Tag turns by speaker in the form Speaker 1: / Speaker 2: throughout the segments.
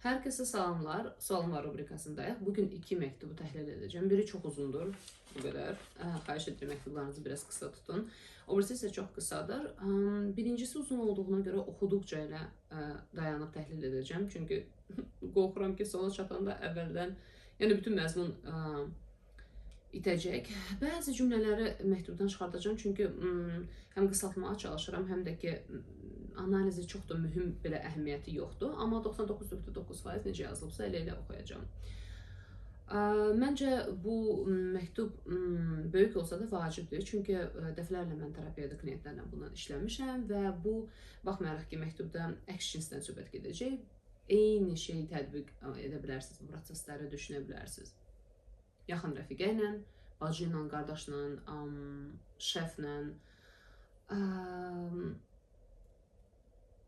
Speaker 1: Hər kəsə salamlar. Suallar rubrikasındayıq. Bugün iki məktubu təhlil edəcəm. Biri çox uzundur. Bu qədər. Xahiş edirəm məktublarınızı biraz qısa tutun. O birisi isə çox qısadır. Birincisi uzun olduğuna görə oxuduqca elə dayanıb təhlil edəcəm. Çünki qorxuram ki, sona çatanda əvvəldən, yəni bütün məzmun itəcək. Bəzi cümlələri məktubdan çıxardacağım. Çünki həm qısaltmağa çalışıram, həm də ki, analizi çox da mühüm belə əhəmiyyəti yoxdur. Amma 99.9% necə yazılıbsa elə oxuyacağım. Məncə bu məktub böyük olsa da vacibdir. Çünki dəfələrlə mən terapiyada klientlərlə bundan işləmişəm və bu, baxmayaraq ki, məktubda əks cinsdən söhbət gedəcək, eyni şeyi tətbiq edə bilərsiniz, bu prosesləri düşünə bilərsiniz. Yaxın rəfiqə ilə, bacı ilə, qardaşla, şəflə,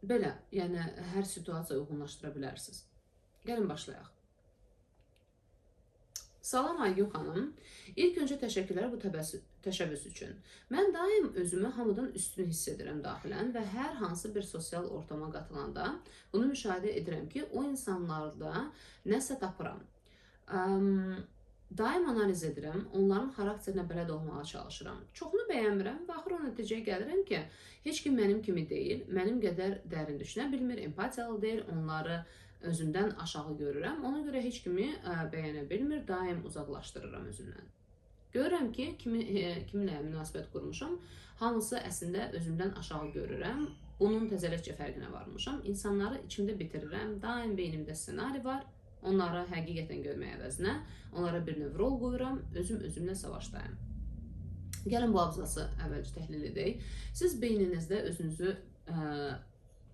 Speaker 1: belə, yəni hər situasiya uyğunlaşdıra bilərsiniz. Gəlin başlayaq. Salam Aygün xanım. İlk öncə təşəkkürlər bu təşəbbüs üçün. Mən daim özümü hamıdan üstün hiss edirəm daxilən və hər hansı bir sosial ortama qatılanda bunu müşahidə edirəm ki, o insanlarda nəsə tapıram. Daim analiz edirəm, onların xarakterinə bələd olmağa çalışıram. Çoxunu bəyənmirəm və axır o nəticəyə gəlirəm ki, heç kim mənim kimi deyil, mənim qədər dərin düşünə bilmir, empatiyalı deyil, onları özümdən aşağı görürəm. Ona görə heç kimi bəyənə bilmir, daim uzaqlaşdırıram özümdən. Görürəm ki, kiminlə münasibət qurmuşam, hamısı əslində özümdən aşağı görürəm. Bunun təzələkcə fərqinə varmışam. İnsanları içimdə bitirirəm, daim beynimdə ssenari var. Onları həqiqətən görməyə əvəzinə, onlara bir növ rol qoyuram, özümlə savaşdayım. Gəlin bu abzası əvvəlcə təhlil edək. Siz beyninizdə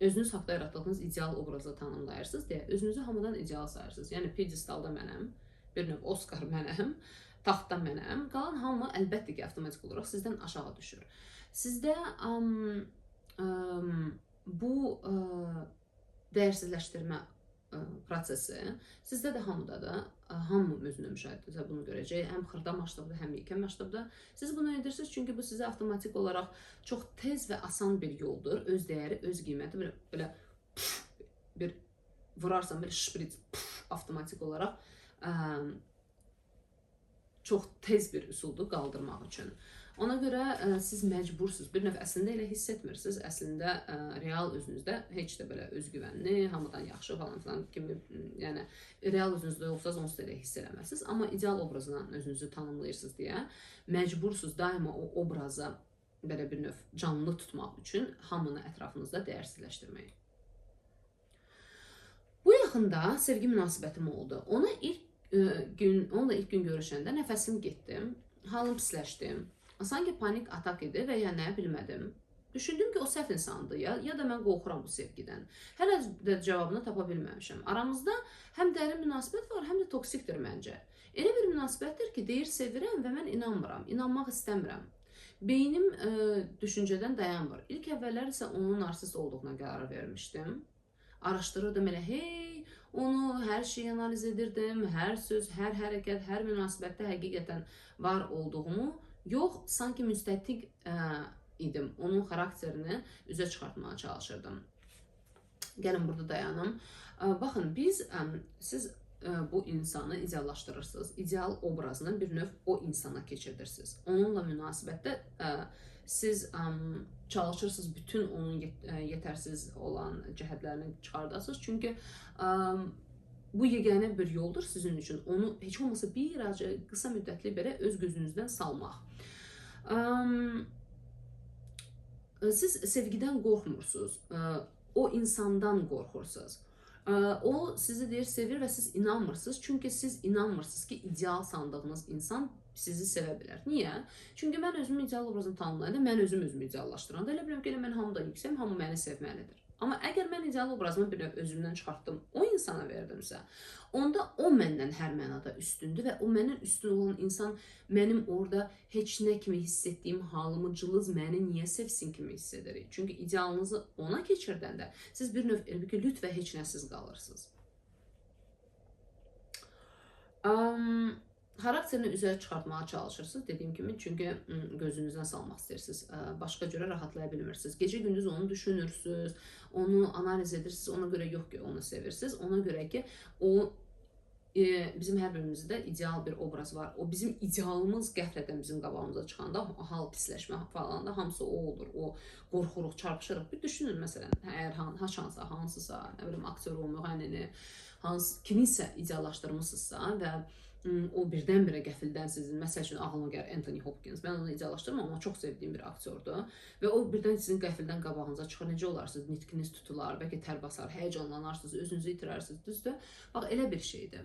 Speaker 1: özünüz haqda yaratdığınız ideal obrazı tanımlayırsınız deyə, özünüzü hamıdan ideal sayırsınız. Yəni, pedestalda mənəm, bir növ Oscar mənəm, taxtda mənəm, qalan hamı əlbəttə ki, avtomatik olaraq sizdən aşağı düşür. Sizdə bu dəyərsizləşdirmə prosesi, sizdə də hamıda da, hamı özünə müşahidədə bunu görəcək, həm xırda maçlıqda, həm yekən maçlıqda. Siz bunu edirsiniz çünki bu sizə avtomatik olaraq çox tez və asan bir yoldur. Öz dəyəri, öz qiyməti belə bir vurarsan, belə şprit avtomatik olaraq çox tez bir üsuldur qaldırmaq üçün. Ona görə siz məcbursunuz, bir növ əslində elə hiss etmirsiniz, əslində real özünüzdə heç də belə özgüvənli, hamıdan yaxşı falan filan kimi, yəni real özünüzdə olsanız onsuz da elə hiss eləməzsiniz. Amma ideal obrazla özünüzü tanımlayırsınız deyə məcbursunuz daima o obraza belə bir növ canlı tutmaq üçün hamını ətrafınızda dəyərsizləşdirməyi. Bu yaxında sevgi münasibətim oldu. Onunla ilk gün görüşəndə nəfəsim getdi, halım pisləşdi. Sanki panik atak idi və ya nə bilmədim. Düşündüm ki, o səhv insandır ya da mən qorxuram bu sevgidən. Hələ də cavabını tapa bilməmişəm. Aramızda həm dərin münasibət var, həm də toksikdir məncə. Elə bir münasibətdir ki, deyir sevirəm və mən inanmıram, inanmaq istəmirəm. Beynim düşüncədən dayanmır. İlk əvvəllər isə onun narsist olduğuna qərar vermişdim. Araşdırırdım elə, onu hər şeyi analiz edirdim, hər söz, hər hərəkət, hər münasibətdə həqiqətən var olduğumu, yox, sanki müstətiq idim. Onun xarakterini üzə çıxartmaya çalışırdım. Gəlin burada dayanım. Baxın, siz bu insanı ideallaşdırırsınız. İdeal obrazını bir növ o insana keçirirsiniz. Onunla münasibətdə siz çalışırsınız bütün onun yetərsiz olan cəhətlərini çıxardasınız. Çünki bu yeganə bir yoldur sizin üçün. Onu heç olmasa birazcık qısa müddətli belə öz gözünüzdən salmaq. Siz sevgidən qorxmursunuz. O insandan qorxursunuz. O sizi deyir sevir və siz inanmırsınız. Çünki siz inanmırsınız ki, ideal sandığınız insan sizi sevə bilər. Niyə? Çünki mən özümün ideal obrazını tanımlayanda, mən özümü ideallaşdıranda elə bilirəm ki, mən hamıdan yüksəm, hamı məni sevməlidir. Amma əgər mən ideal obrazımı bir növ özümdən çıxartdım, o insana verdimsə, onda o məndən hər mənada üstündür və o məndən üstün olan insan mənim orada heç nə kimi hiss etdiyim halımı, cılız məni niyə sevsin kimi hiss edirik. Çünki idealınızı ona keçirdəndə siz bir növ lüt və heç nəsiz qalırsınız. xarakterini üzə çıxartmağa çalışırsınız, dediyim kimi, çünki gözünüzdən salmaq istəyirsiniz, başqa cürə rahatlaya bilmirsiniz. Gecə-gündüz onu düşünürsünüz, onu analiz edirsiniz, ona görə yox ki, onu sevirsiniz, ona görə ki, o bizim hər birimizdə ideal bir obraz var. O bizim idealımız qəflətən bizim qabağımıza çıxanda, hal pisləşmə falan da hamısı o olur. O qorxuruq, çarpışırıq. Bir düşünün, məsələn, əgər hansısa, nə bilim, aktyoru, müğənnini, kiminsə ideallaşdırmısınızsa və o birdən-birə qəfildən sizin, məsəl üçün, ağlıma gəlir Anthony Hopkins. Mən onu ideallaşdırmam, amma çox sevdiyim bir aktyordur. Və o birdən sizin qəfildən qabağınıza çıxır. Necə olarsınız? Nitqiniz tutular, bəlkə tər basar, həyəcanlanarsınız, özünüzü itirərsiniz, düzdür? Bax, elə bir şeydir.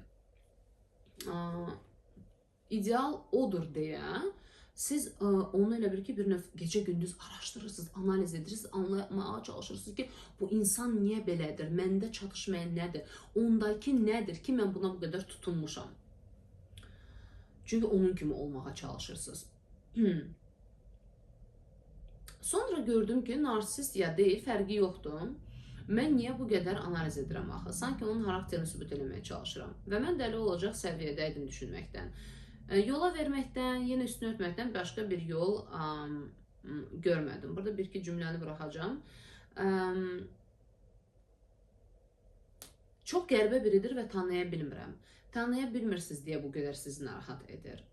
Speaker 1: İdeal odur deyə siz onu elə bir ki, bir növ gecə-gündüz araşdırırsınız, analiz edirsiniz, anlamaya çalışırsınız ki, bu insan niyə belədir, məndə çatışmayan nədir, ondakı nədir ki, mən buna bu qədər tutunmuşam. Çünki onun kimi olmağa çalışırsınız. Sonra gördüm ki, narsist ya deyil, fərqi yoxdur. Mən niyə bu qədər analiz edirəm axı? Sanki onun xarakterini sübut eləməyə çalışıram. Və mən dəli olacaq səviyyədə idim düşünməkdən. Yola verməkdən, yenə üstünü örtməkdən başqa bir yol görmədim. Burada bir-iki cümləni buraxacağım. Çox qəribə biridir və tanıya bilmirəm. Tanıya bilmirsiniz deyə bu qədər sizi narahat edir.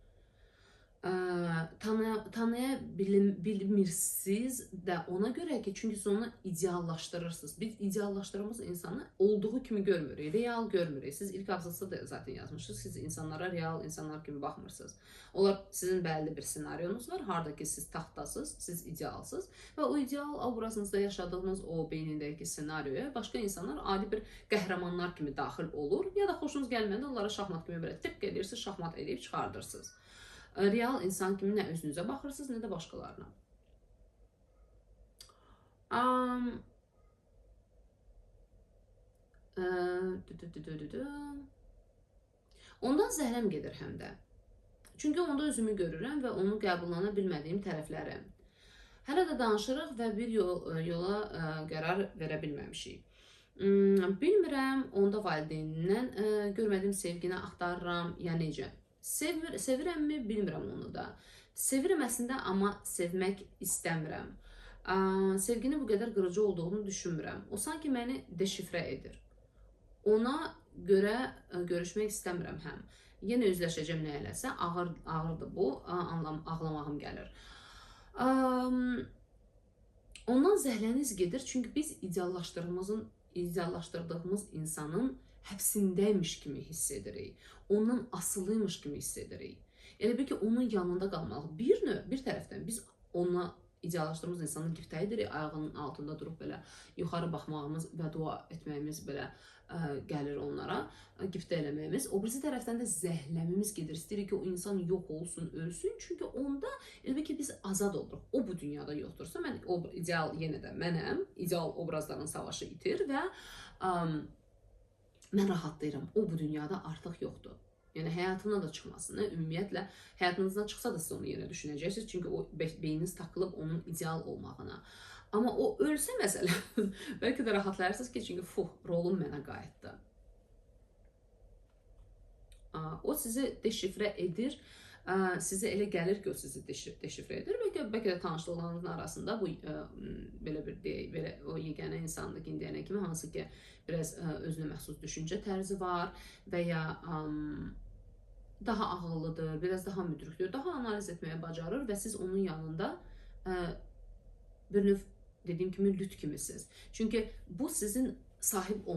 Speaker 1: Tanıya bilmirsiniz də ona görə ki, çünki siz onu ideallaşdırırsınız. Biz ideallaşdırdığımız insanı olduğu kimi görmürük, real görmürük. Siz ilk abzasda da zaten yazmışsınız, siz insanlara real insanlar kimi baxmırsınız. Onlar sizin bəlli bir senaryonuz var, harada ki siz taxtasınız, siz idealsınız və o ideal obrazınızda yaşadığınız o beynindəki senaryoya başqa insanlar adi bir qəhrəmanlar kimi daxil olur, ya da xoşunuz gəlməndə onlara şahmat kimi belə tık edirsiniz, şahmat edib çıxardırsınız. Real insan kimi nə özünüzə baxırsınız, nə də başqalarına. Ondan zəhləm gedir həm də. Çünki onda özümü görürəm və onu qəbullana bilmədiyim tərəfləri. Hələ də danışırıq və bir yola qərar verə bilməmişik. Bilmirəm, onda valideynindən görmədiyim sevgini axtarıram, ya necə? Sevirəmmi? Bilmirəm onu da. Sevirəm əslində, amma sevmək istəmirəm. Sevginin bu qədər qırıcı olduğunu düşünmürəm. O sanki məni deşifrə edir. Ona görə görüşmək istəmirəm həm. Yenə üzləşəcəm nə eləsə, ağırdır bu, ağlamağım gəlir. Ondan zəhləniz gedir, çünki biz ideallaşdırdığımız insanın həbsindəymiş kimi hiss edirik. Ondan asılıymış kimi hiss edirik. Elə bir ki, onun yanında qalmalıq. Bir tərəfdən biz ona ideallaşdırdığımız insanı giftə edirik, ayağının altında durub belə yuxarı baxmağımız və dua etməyimiz belə gəlir onlara, giftə eləməyimiz. O birisi tərəfdən də zəhləmimiz gedir. İstəyirik ki, o insan yox olsun, ölsün. Çünki onda elə bir ki, biz azad oluruq. O bu dünyada yoxdursa, mən o ideal yenə də mənəm. İdeal obrazların savaşı itir və mən rahatlayıram. O bu dünyada artıq yoxdur. Yəni həyatına da çıxmasını, ümumiyyətlə həyatınızdan çıxsa da siz onu yenə düşünəcəksiniz. Çünki o beyniniz takılıb onun ideal olmağına. Amma o ölsə məsələn, bəlkə də rahatlayarsınız ki, çünki rolum mənə qayıtdı. O sizi deşifrə edir. Sizə elə gəlir ki, o sizi deşifrə edir. Bəlkə də tanışlıqlarınızın arasında bu belə bir deyək, belə o yeganə insandır ki, indiyənə kimi, hansı ki biraz özünə məxsus düşüncə tərzi var və ya daha ağıllıdır, biraz daha müdrikdir, daha analiz etməyə bacarır və siz onun yanında bir növ dediyim kimi lüt kimisiniz. Çünki bu sizin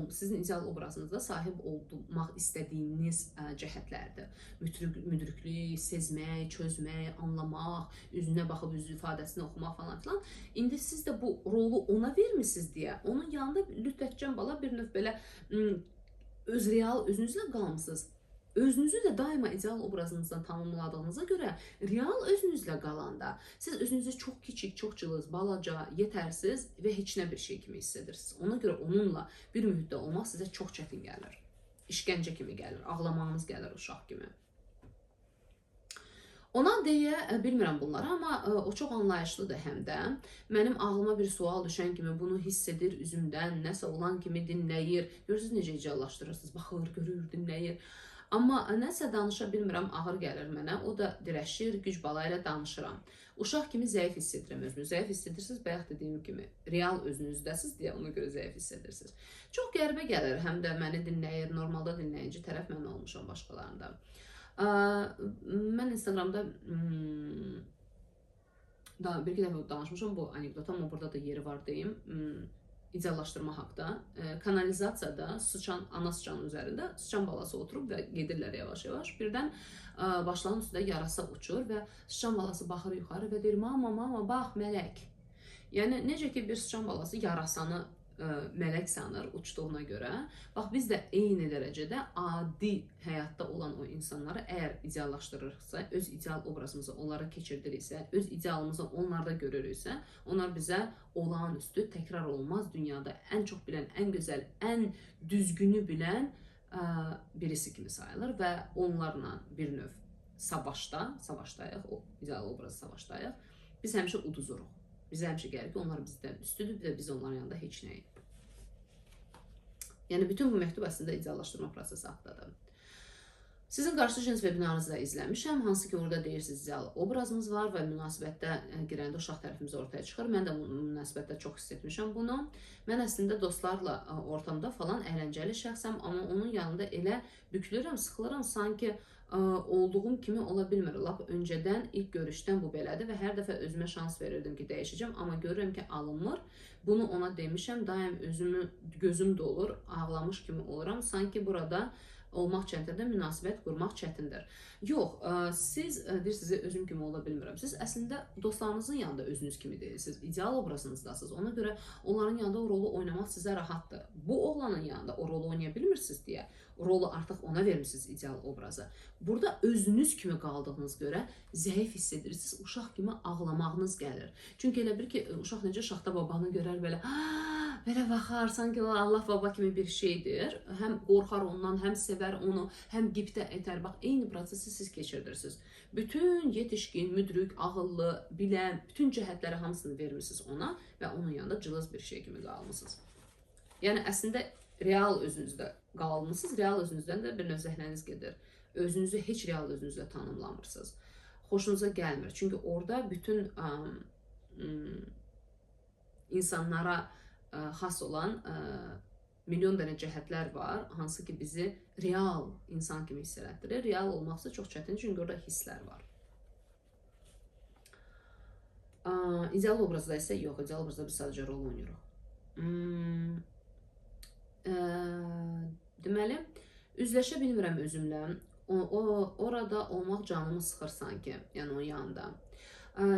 Speaker 1: sizin ideal obrazınızda sahib olmaq istədiyiniz cəhətlərdir. Müdriklük, sezmək, çözmək, anlamaq, üzünə baxıb üz ifadəsini oxumaq falan filan. İndi siz də bu rolu ona vermisiniz deyə, onun yanında lütfətcən bala bir növ belə real özünüzlə qalmısınız. Özünüzü də daima ideal obrazınızdan tanımladığınıza görə real özünüzlə qalanda siz özünüzü çox kiçik, çox cılız, balaca, yetərsiz və heç nə bir şey kimi hiss edirsiniz. Ona görə onunla bir mühitdə olmaq sizə çox çətin gəlir. İşgəncə kimi gəlir, ağlamağınız gəlir uşaq kimi. Ona deyə bilmirəm bunları, amma o çox anlayışlıdır həm də. Mənim ağlıma bir sual düşən kimi bunu hiss edir üzümdən, nəsə olan kimi dinləyir. Görürsünüz necə icallaşdırırsınız, baxır, görür, dinləyir. Amma nəsə danışa bilmirəm, ağır gəlir mənə. O da dirəşir, güc bala ilə danışıram. Uşaq kimi zəif hiss edirəm özümü. Zəif hiss edirsiniz, bayaq dediyim kimi, real özünüzdəsiz deyə ona görə zəif hiss edirsiniz. Çox qəribə gəlir, həm də məni dinləyir, normalda dinləyici tərəf mən olmuşam başqalarında. Mən Instagramda bir-iki dəfə danışmışam bu anekdota, amma burada da yeri var deyim. İdeallaşdırma haqda. Kanalizasiyada ana sıçanın üzərində sıçan balası oturub və gedirlər yavaş-yavaş. Birdən başlarının üstündə yarasa uçur və sıçan balası baxır yuxarı və deyir, mama, bax, mələk. Yəni, necə ki, bir sıçan balası yarasanı mələk sanır uçduğuna görə. Bax, biz də eyni dərəcədə adi həyatda olan o insanları əgər ideallaşdırırsa, öz ideal obrazımızı onlara keçirdiriksə, öz idealımızı onlarda görürüksə, onlar bizə olağanüstü, təkrar olmaz dünyada ən çox bilən, ən gözəl, ən düzgünü bilən birisi kimi sayılır və onlarla bir növ savaşdayıq, o ideal obrazı savaşdayıq. Biz həmişə uduzuruq. Bizə həmişə gəlir ki, onlar bizdən üstüdür və biz onların yanında heç nəyik. Yəni, bütün bu məktub əslində ideallaşdırma prosesi haqqdadır. Sizin qarşı cins webinarınızı da izləmişəm. Hansı ki, orada deyirsiniz, ideal obrazımız var və münasibətdə girəndə uşaq tərəfimiz ortaya çıxır. Mən də münasibətdə çox hiss etmişəm bunu. Mən əslində dostlarla ortamda falan əyləncəli şəxsəm, amma onun yanında elə bükülürəm, sıxılıram, sanki olduğum kimi ola bilmir. Lap öncədən, ilk görüşdən bu belədir və hər dəfə özümə şans verirdim ki, dəyişəcəm, amma görürəm ki, alınmır. Bunu ona demişəm, daim gözüm dolur, ağlamış kimi oluram. Sanki burada olmaq çətindir, münasibət qurmaq çətindir. Yox, siz deyirsiniz, özüm kimi ola bilmirəm. Siz əslində dostlarınızın yanında özünüz kimi deyilsiniz, ideal obrazınızdasınız. Ona görə onların yanında o rolu oynamaq sizə rahatdır. Bu oğlanın yanında o rolu oynaya bilmirsiniz deyə rolu artıq ona vermişsiniz, ideal obrazı. Burada özünüz kimi qaldığınız görə zəif hiss edirsiniz, uşaq kimi ağlamağınız gəlir. Çünki elə bir ki, uşaq necə şaxta babanı görər belə, belə baxar, sanki Allah baba kimi bir şeydir. Həm qorxar ondan, həm sevər onu, həm qibtə etər. Bax, eyni prosesi siz keçirdirsiniz. Bütün yetişkin, müdrik, ağıllı, bilən, bütün cəhətləri hamısını vermişsiniz ona və onun yanında cılız bir şey kimi qalmışsınız. Yəni, əslində real özünüzdə qalmışsınız, real özünüzdən də bir növ zəhnəniz gedir. Özünüzü heç real özünüzlə tanımlamırsınız. Xoşunuza gəlmir. Çünki orada bütün insanlara xas olan milyon dənə cəhətlər var, hansı ki bizi real insan kimi hiss elətdirir. Real olmaqsa çox çətin, çünki orada hisslər var. İdeal obrazda isə yox, ideal obrazda biz sadəcə rol oynayırıq. Deməli, üzləşə bilmirəm özümlə. Orada olmaq canımı sıxır sanki, yəni o yanında.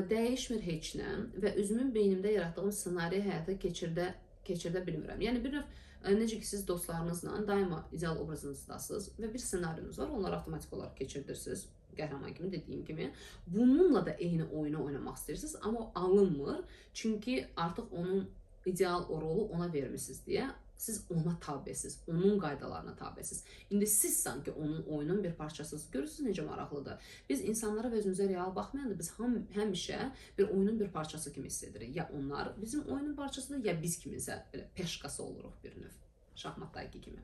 Speaker 1: Dəyişmir heç nə və özümün beynimdə yaratdığım ssenari həyata keçirdə bilmirəm. Yəni bir növ, necə ki siz dostlarınızla daima ideal obrazınızdasınız və bir ssenariniz var, onları avtomatik olaraq keçirdirsiniz, qəhrəman kimi dediyim kimi. Bununla da eyni oyunu oynamaq istəyirsiniz, amma o alınmır, çünki artıq onun ideal o rolu ona vermişsiniz deyə siz ona tabesiniz, onun qaydalarına tabesiniz. İndi siz sanki onun oyunun bir parçasısınız. Görürsünüz necə maraqlıdır. Biz insanlara və özümüzə real baxmayanda biz həmişə bir oyunun bir parçası kimi hiss edirik. Ya onlar bizim oyunun parçasıdır, ya biz kiminsə belə peşkası oluruq bir növ. Şahmatdakı kimi.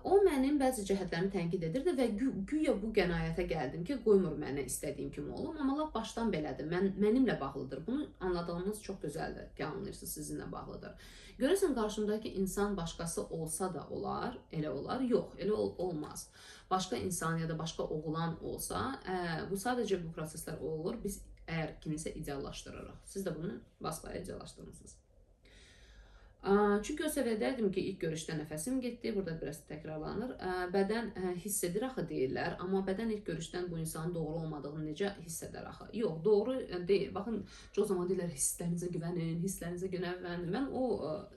Speaker 1: O mənim bəzi cəhətlərimi tənqid edirdi və güya bu qənaətə gəldim ki, qoymur mənə istədiyim kimi olum, amma lap başdan belədir, mənimlə bağlıdır. Bunu anladığımız çox gözəldir ki, anlayırsınız, sizinlə bağlıdır. Görürsən, qarşımdakı insan başqası olsa da olar, elə olar, yox, elə olmaz. Başqa insan ya da başqa oğlan olsa, bu sadəcə bu proseslər olur, biz əgər kimisə ideallaşdırırıq. Siz də bunu basbaya ideallaşdırmışsınız. Çünki o səviyyədəydim ki, ilk görüşdə nəfəsim getdi, burada biraz təkrarlanır. Bədən hiss edir axı deyirlər, amma bədən ilk görüşdən bu insanın doğru olmadığını necə hiss edər axı? Yox, doğru deyil. Baxın, çox zaman deyirlər, hisslərinizə güvənin, hisslərinizə güvənin. Mən o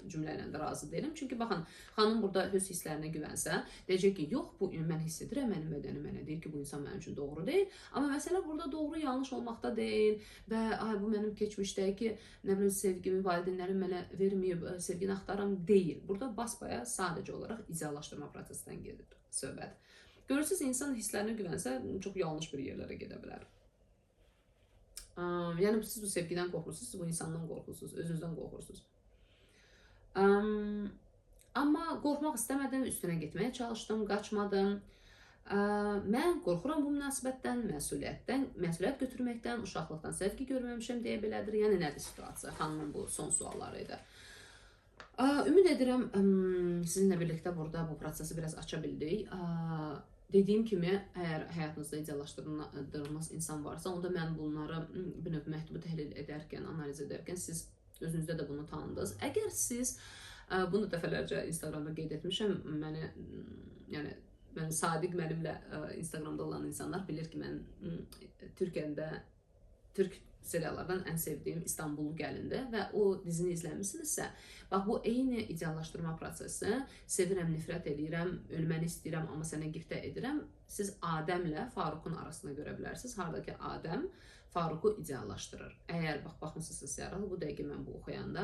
Speaker 1: cümlə ilə də razı deyiləm. Çünki baxın, xanım burada öz hisslərinə güvənsə, deyəcək ki, yox, bu mən hiss edirəm, mənim bədənim mənə deyir ki, bu insan mənim üçün doğru deyil. Amma məsələ burada doğru yanlış olmaqda deyil və bu mənim keçmişdəki, nə bilim, sevgimi valideynlərim mənə verməyib, sevgini axtaram deyil. Burada basbaya sadəcə olaraq ideallaşdırma prosesindən gedir söhbət. Görürsünüz, insan hisslərinə güvənsə, çox yanlış bir yerlərə gedə bilər. Yəni, siz bu sevgidən qorxursunuz, siz bu insandan qorxursunuz, özünüzdən qorxursunuz. Amma qorxmaq istəmədim, üstünə getməyə çalışdım, qaçmadım. Mən qorxuram bu münasibətdən, məsuliyyət götürməkdən, uşaqlıqdan sevgi görməmişəm deyə belədir. Yəni nədir situasiya? Xanımın bu son sualları idi. Ümid edirəm sizinlə birlikdə burada bu prosesi biraz aça bildik. Dediyim kimi, əgər həyatınızda ideallaşdırılmaz insan varsa, onda mən bunları bir növ məktubu təhlil edərkən, analiz edərkən siz özünüzdə də bunu tanıdınız. Əgər siz, bunu dəfələrcə Instagramda qeyd etmişəm, yəni sadiq mənimlə Instagramda olan insanlar bilir ki, mən Türk seriallardan ən sevdiyim İstanbul Gəlindir və o dizini izləmişsinizsə, bax bu eyni ideallaşdırma prosesi, sevirəm, nifrət edirəm, ölməni istəyirəm, amma sənə qiftə edirəm, siz Adəmlə Faruqun arasında görə bilərsiniz. Haradakı Adəm Faruqu ideallaşdırır. Əgər baxmısınızsa serialı, bu dəqiqə mən bu oxuyanda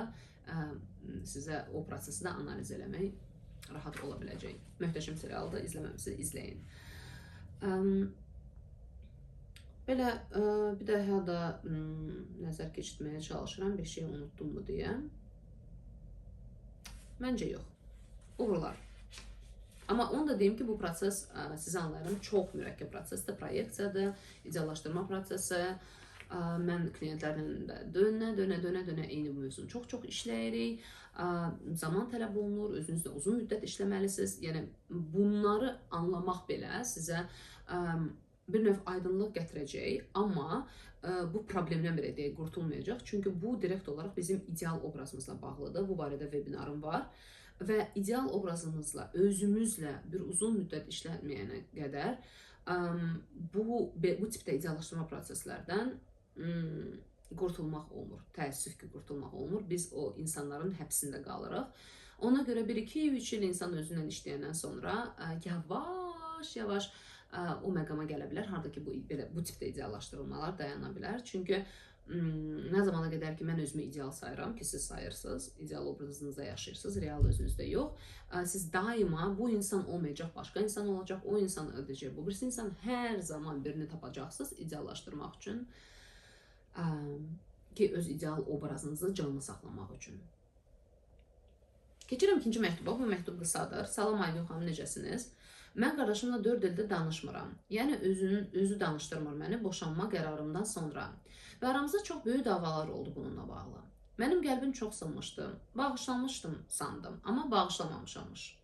Speaker 1: sizə o prosesi də analiz eləmək rahat ola biləcək. Möhtəşəm serialı da izləməmişsiniz, izləyin. Belə bir daha da nəzər keçirtməyə çalışıram, bir şey unutdum mu deyə. Məncə yox. Uğurlar. Amma onu da deyim ki, bu proses sizə anlayırım, çox mürəkkəb prosesdir, proyeksiyadır, ideallaşdırma prosesi. Mən klientlərlə dönə eyni mövzunu çox işləyirik. Zaman tələb olunur, özünüzdə uzun müddət işləməlisiniz. Yəni bunları anlamaq belə sizə bir növ aydınlıq gətirəcək, amma bu problemdən belə deyək, qurtulmayacaq. Çünki bu direkt olaraq bizim ideal obrazımızla bağlıdır. Bu barədə webinarım var. Və ideal obrazımızla, özümüzlə bir uzun müddət işləməyənə qədər bu tipdə ideallaşdırma proseslərdən qurtulmaq olmur. Təəssüf ki, qurtulmaq olmur. Biz o insanların həbsində qalırıq. Ona görə 1-2-3 il insan özündən işləyəndən sonra yavaş-yavaş o məqama gələ bilər. Harada ki, bu tipdə ideallaşdırılmalar dayana bilər. Çünki nə zamana qədər ki, mən özümü ideal sayıram ki, siz sayırsınız, ideal obrazınızda yaşayırsınız, real özünüzdə yox. Siz daima bu insan olmayacaq, başqa insan olacaq, o insan ödəyəcək. Bu birisi insan hər zaman birini tapacaqsınız ideallaşdırmaq üçün ki, öz ideal obrazınızı canlı saxlamaq üçün. Keçirəm ikinci məktuba. Bu məktub qısadır. Salam Aygün xanım, necəsiniz? Mən qardaşımla 4 ildir danışmıram. Yəni özü danışdırmır məni boşanma qərarımdan sonra. Və aramızda çox böyük davalar oldu bununla bağlı. Mənim qəlbim çox sınmışdı. Bağışlanmışdım sandım, amma bağışlamamışamış.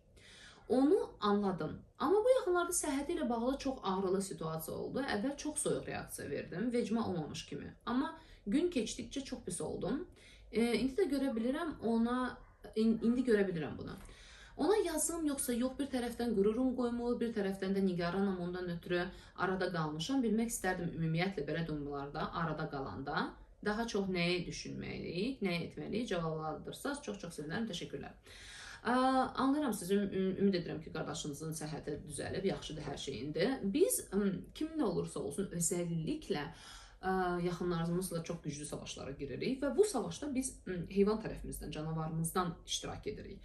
Speaker 1: Onu anladım. Amma bu yaxınlarda səhhəti ilə bağlı çox ağrılı situasiya oldu. Əvvəl çox soyuq reaksiya verdim, vecimə olmamış kimi. Amma gün keçdikcə çox pis oldum. İndi də görə bilirəm bunu. Ona yazım yoxsa yox, bir tərəfdən qürurum qoymur, bir tərəfdən də nigaranam ondan ötürü arada qalmışam. Bilmək istərdim ümumiyyətlə belə durumlarda, arada qalanda daha çox nəyi düşünməliyik, nəyi etməliyik, cavablandırsanız çox sevinərəm, təşəkkürlər. Anlayıram sizi, ümid edirəm ki, qardaşınızın səhhəti düzəlib, yaxşıdır hər şeyindir. Biz kiminlə olursa olsun, özəlliklə yaxınlarımızla çox güclü savaşlara giririk və bu savaşda biz heyvan tərəfimizdən, canavarımızdan iştirak edirik.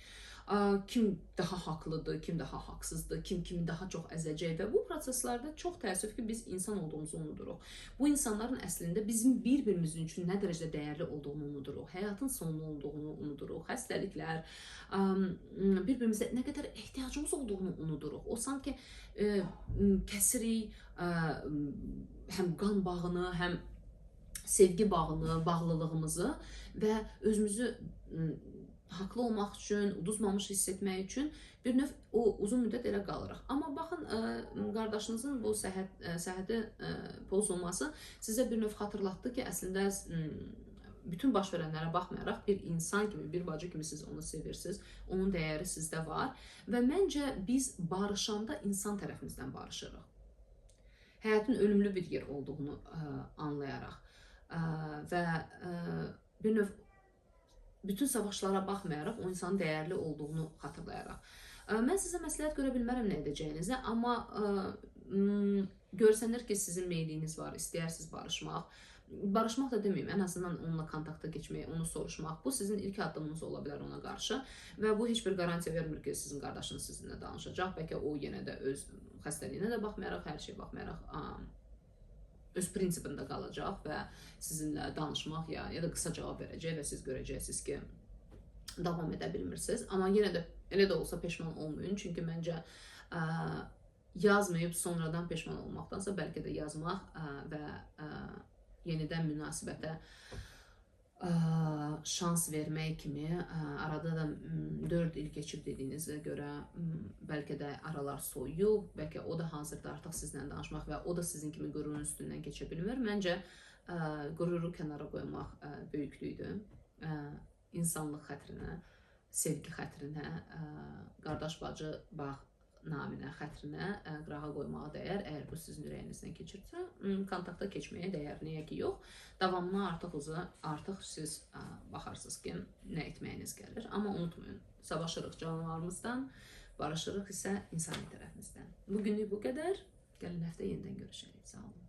Speaker 1: Kim daha haqlıdır, kim daha haqsızdır, kim kimi daha çox əzəcək və bu proseslərdə çox təəssüf ki, biz insan olduğumuzu unuduruq. Bu insanların əslində bizim bir-birimizin üçün nə dərəcədə dəyərli olduğunu unuduruq, həyatın sonu olduğunu unuduruq, xəstəliklər, bir-birimizə nə qədər ehtiyacımız olduğunu unuduruq. O sanki kəsirik həm qan bağını, həm sevgi bağını, bağlılığımızı və özümüzü haqlı olmaq üçün, uduzmamış hiss etmək üçün bir növ o uzun müddət elə qalırıq. Amma baxın, qardaşınızın bu səhhəti pozulması sizə bir növ xatırlatdı ki, əslində bütün baş verənlərə baxmayaraq bir insan kimi, bir bacı kimi siz onu sevirsiniz, onun dəyəri sizdə var və məncə biz barışanda insan tərəfimizdən barışırıq. Həyatın ölümlü bir yer olduğunu anlayaraq və bir növ bütün savaşlara baxmayaraq o insanın dəyərli olduğunu xatırlayaraq. Mən sizə məsləhət görə bilmərəm nə edəcəyinizi, amma görsənir ki, sizin meyliniz var, istəyirsiniz barışmaq. Barışmaq da deməyim, ən azından onunla kontakta keçmək, onu soruşmaq. Bu sizin ilk addımınız ola bilər ona qarşı və bu heç bir garantiya vermir ki, sizin qardaşınız sizinlə danışacaq. Bəlkə o yenə də öz xəstəliyinə də baxmayaraq, hər şey baxmayaraq öz prinsipində qalacaq və sizinlə danışmaq ya da qısa cavab verəcək və siz görəcəksiniz ki, davam edə bilmirsiniz. Amma yenə də Elə də olsa peşman olmayın. Çünki məncə yazmayıb sonradan peşman olmaqdansa bəlkə də yazmaq və yenidən münasibətə şans vermək kimi, arada da 4 il keçib dediyinizə görə bəlkə də aralar soyuyub, bəlkə o da hazırda artıq sizlə danışmaq və o da sizin kimi qürurun üstündən keçə bilmir. Məncə qüruru kənara qoymaq böyüklükdür. İnsanlıq xətrinə, sevgi xətrinə, qardaş bacı bağ naminə, xətrinə qırağa qoymağa dəyər. Əgər bu sizin ürəyinizdən keçirsə, kontakta keçməyə dəyər. Niyə ki, yox. Davamına artıq siz baxarsınız ki, nə etməyiniz gəlir. Amma unutmayın, savaşırıq canlarımızdan, barışırıq isə insani tərəfimizdən. Bugünlük bu qədər. Gəlin həftə yenidən görüşərik. Sağ olun.